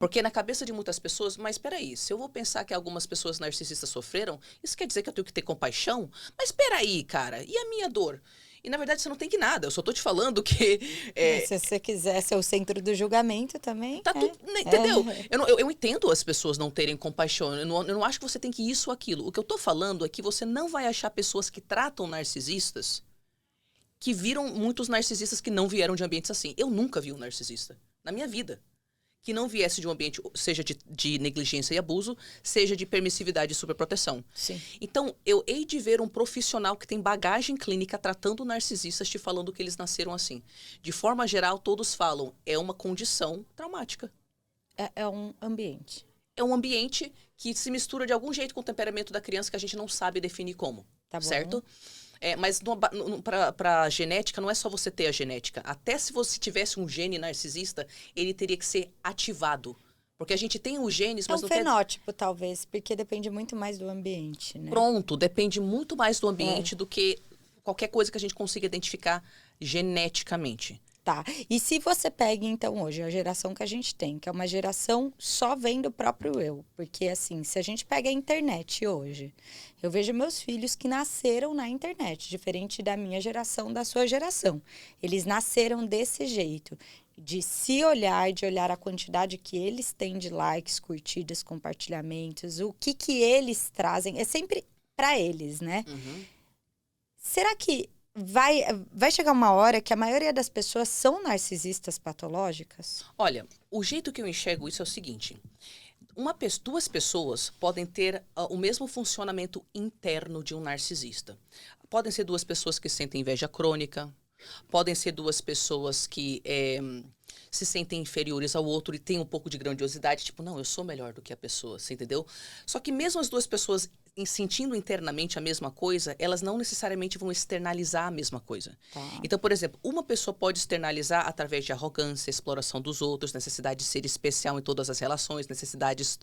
Porque na cabeça de muitas pessoas, mas peraí, se eu vou pensar que algumas pessoas narcisistas sofreram, isso quer dizer que eu tenho que ter compaixão? Mas peraí, cara, e a minha dor? E na verdade você não tem que nada, eu só tô te falando que Se você quiser ser o centro do julgamento também, tá tudo, entendeu? Eu entendo as pessoas não terem compaixão, eu não acho que você tem que isso ou aquilo. O que eu tô falando é que você não vai achar pessoas que tratam narcisistas que viram muitos narcisistas que não vieram de ambientes assim. Eu nunca vi um narcisista na minha vida que não viesse de um ambiente, seja de negligência e abuso, seja de permissividade e superproteção. Sim. Então, eu hei de ver um profissional que tem bagagem clínica tratando narcisistas te falando que eles nasceram assim. De forma geral, todos falam, é uma condição traumática. É um ambiente. É um ambiente que se mistura de algum jeito com o temperamento da criança que a gente não sabe definir como, Tá bom. certo? Mas para genética, não é só você ter a genética. Até se você tivesse um gene narcisista, ele teria que ser ativado. Porque a gente tem os genes, É mas um não fenótipo, talvez, porque depende muito mais do ambiente, né? Pronto, depende muito mais do ambiente do que qualquer coisa que a gente consiga identificar geneticamente. Tá. E se você pega, então, hoje, a geração que a gente tem, que é uma geração só vendo o próprio eu. Porque, assim, se a gente pega a internet hoje, eu vejo meus filhos que nasceram na internet, diferente da minha geração, da sua geração. Eles nasceram desse jeito, de se olhar, de olhar a quantidade que eles têm de likes, curtidas, compartilhamentos, o que eles trazem. É sempre para eles, né? Uhum. Será que vai chegar uma hora que a maioria das pessoas são narcisistas patológicas? Olha, o jeito que eu enxergo isso é o seguinte. Duas pessoas podem ter o mesmo funcionamento interno de um narcisista. Podem ser duas pessoas que sentem inveja crônica, podem ser duas pessoas que se sentem inferiores ao outro e têm um pouco de grandiosidade, tipo, não, eu sou melhor do que a pessoa, você entendeu? Só que mesmo as duas pessoas sentindo internamente a mesma coisa, elas não necessariamente vão externalizar a mesma coisa. Tá. Então, por exemplo, uma pessoa pode externalizar através de arrogância, exploração dos outros, necessidade de ser especial em todas as relações, necessidades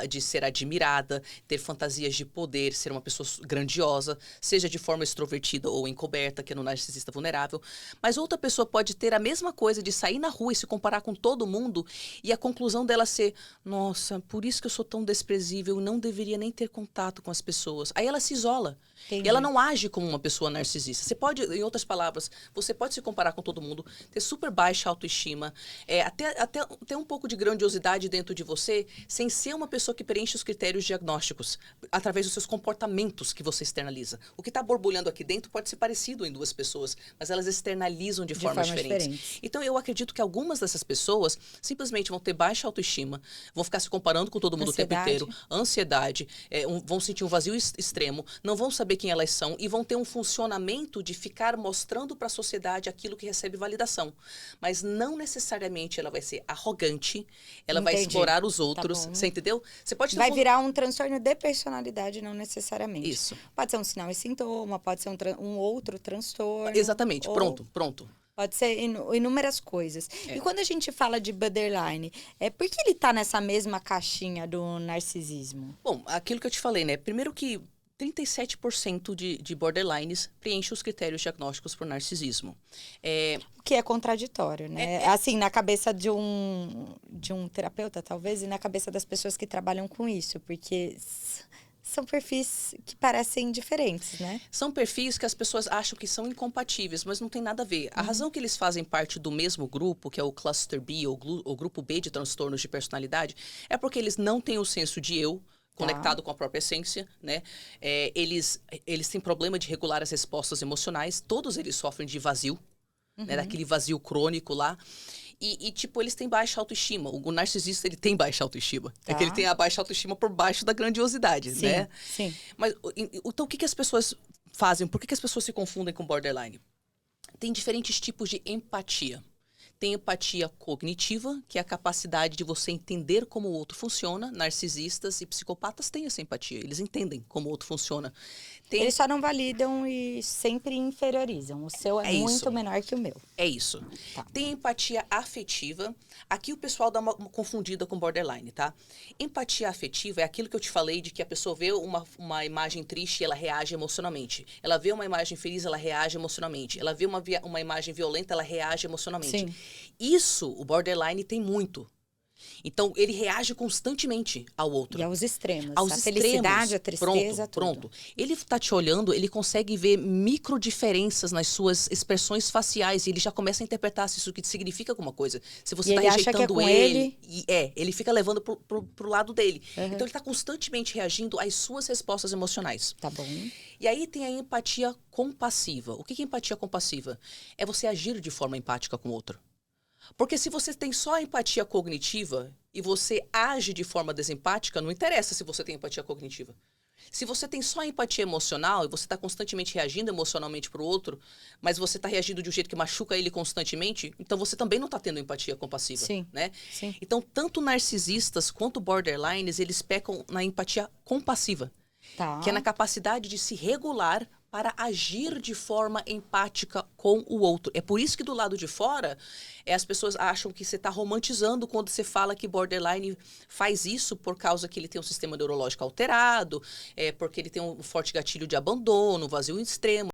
de ser admirada, ter fantasias de poder, ser uma pessoa grandiosa, seja de forma extrovertida ou encoberta, que é no narcisista vulnerável. Mas outra pessoa pode ter a mesma coisa de sair na rua e se comparar com todo mundo e a conclusão dela ser, nossa, por isso que eu sou tão desprezível, eu não deveria nem ter contato com as pessoas. Aí ela se isola. Entendi. E ela não age como uma pessoa narcisista. Você pode, em outras palavras, você pode se comparar com todo mundo, ter super baixa autoestima, até um pouco de grandiosidade dentro de você, sem ser uma pessoa que preenche os critérios diagnósticos, através dos seus comportamentos que você externaliza. O que está borbulhando aqui dentro pode ser parecido em duas pessoas, mas elas externalizam de formas diferentes. Então, eu acredito que algumas dessas pessoas simplesmente vão ter baixa autoestima, vão ficar se comparando com todo mundo o tempo inteiro, ansiedade, vão sentir um vazio extremo, não vão saber quem elas são e vão ter um funcionamento de ficar mostrando para a sociedade aquilo que recebe validação. Mas não necessariamente ela vai ser arrogante, ela vai explorar os outros, você entendeu? Você pode ter vai virar um transtorno de personalidade, não necessariamente. Isso. Pode ser um sinal e sintoma, pode ser um outro transtorno. Exatamente, pronto. Pode ser inúmeras coisas. E quando a gente fala de borderline, por que ele tá nessa mesma caixinha do narcisismo? Bom, aquilo que eu te falei, né? Primeiro que 37% de borderlines preenchem os critérios diagnósticos por narcisismo. O que é contraditório, né? Assim, na cabeça de um terapeuta, talvez, e na cabeça das pessoas que trabalham com isso, porque são perfis que parecem diferentes, né? São perfis que as pessoas acham que são incompatíveis, mas não tem nada a ver. A razão que eles fazem parte do mesmo grupo, que é o Cluster B, ou o grupo B de transtornos de personalidade, é porque eles não têm o senso de eu, conectado com a própria essência, né? Eles têm problema de regular as respostas emocionais, todos eles sofrem de vazio, né? Daquele vazio crônico lá. E, tipo, eles têm baixa autoestima. O narcisista, ele tem baixa autoestima. É que ele tem a baixa autoestima por baixo da grandiosidade, né? Sim. Mas, então, o que as pessoas fazem? Por que as pessoas se confundem com borderline? Tem diferentes tipos de empatia. Tem empatia cognitiva, que é a capacidade de você entender como o outro funciona. Narcisistas e psicopatas têm essa empatia. Eles entendem como o outro funciona. Eles só não validam e sempre inferiorizam. O seu é muito menor que o meu. É isso. Tá. Tem empatia afetiva. Aqui o pessoal dá uma confundida com borderline, tá? Empatia afetiva é aquilo que eu te falei de que a pessoa vê uma imagem triste e ela reage emocionalmente. Ela vê uma imagem feliz, ela reage emocionalmente. Ela vê uma imagem violenta, ela reage emocionalmente. Sim. Isso, o borderline tem muito. Então, ele reage constantemente ao outro. E aos extremos. Aos a extremos. felicidade, a tristeza, Pronto. tudo. Ele tá te olhando, ele consegue ver micro diferenças nas suas expressões faciais e ele já começa a interpretar se isso que significa alguma coisa. Se você E tá ele acha que é rejeitando com ele, ele fica levando pro lado dele. Uhum. Então ele tá constantemente reagindo às suas respostas emocionais. Tá bom. E aí tem a empatia compassiva. O que é empatia compassiva? É você agir de forma empática com o outro. Porque se você tem só a empatia cognitiva e você age de forma desempática, não interessa se você tem empatia cognitiva. Se você tem só a empatia emocional e você está constantemente reagindo emocionalmente para o outro, mas você está reagindo de um jeito que machuca ele constantemente, então você também não está tendo empatia compassiva. Sim. Né? Sim. Então, tanto narcisistas quanto borderlines, eles pecam na empatia compassiva. Tá. Que é na capacidade de se regular para agir de forma empática com o outro. É por isso que do lado de fora, as pessoas acham que você está romantizando quando você fala que borderline faz isso por causa que ele tem um sistema neurológico alterado, porque ele tem um forte gatilho de abandono, vazio extremo.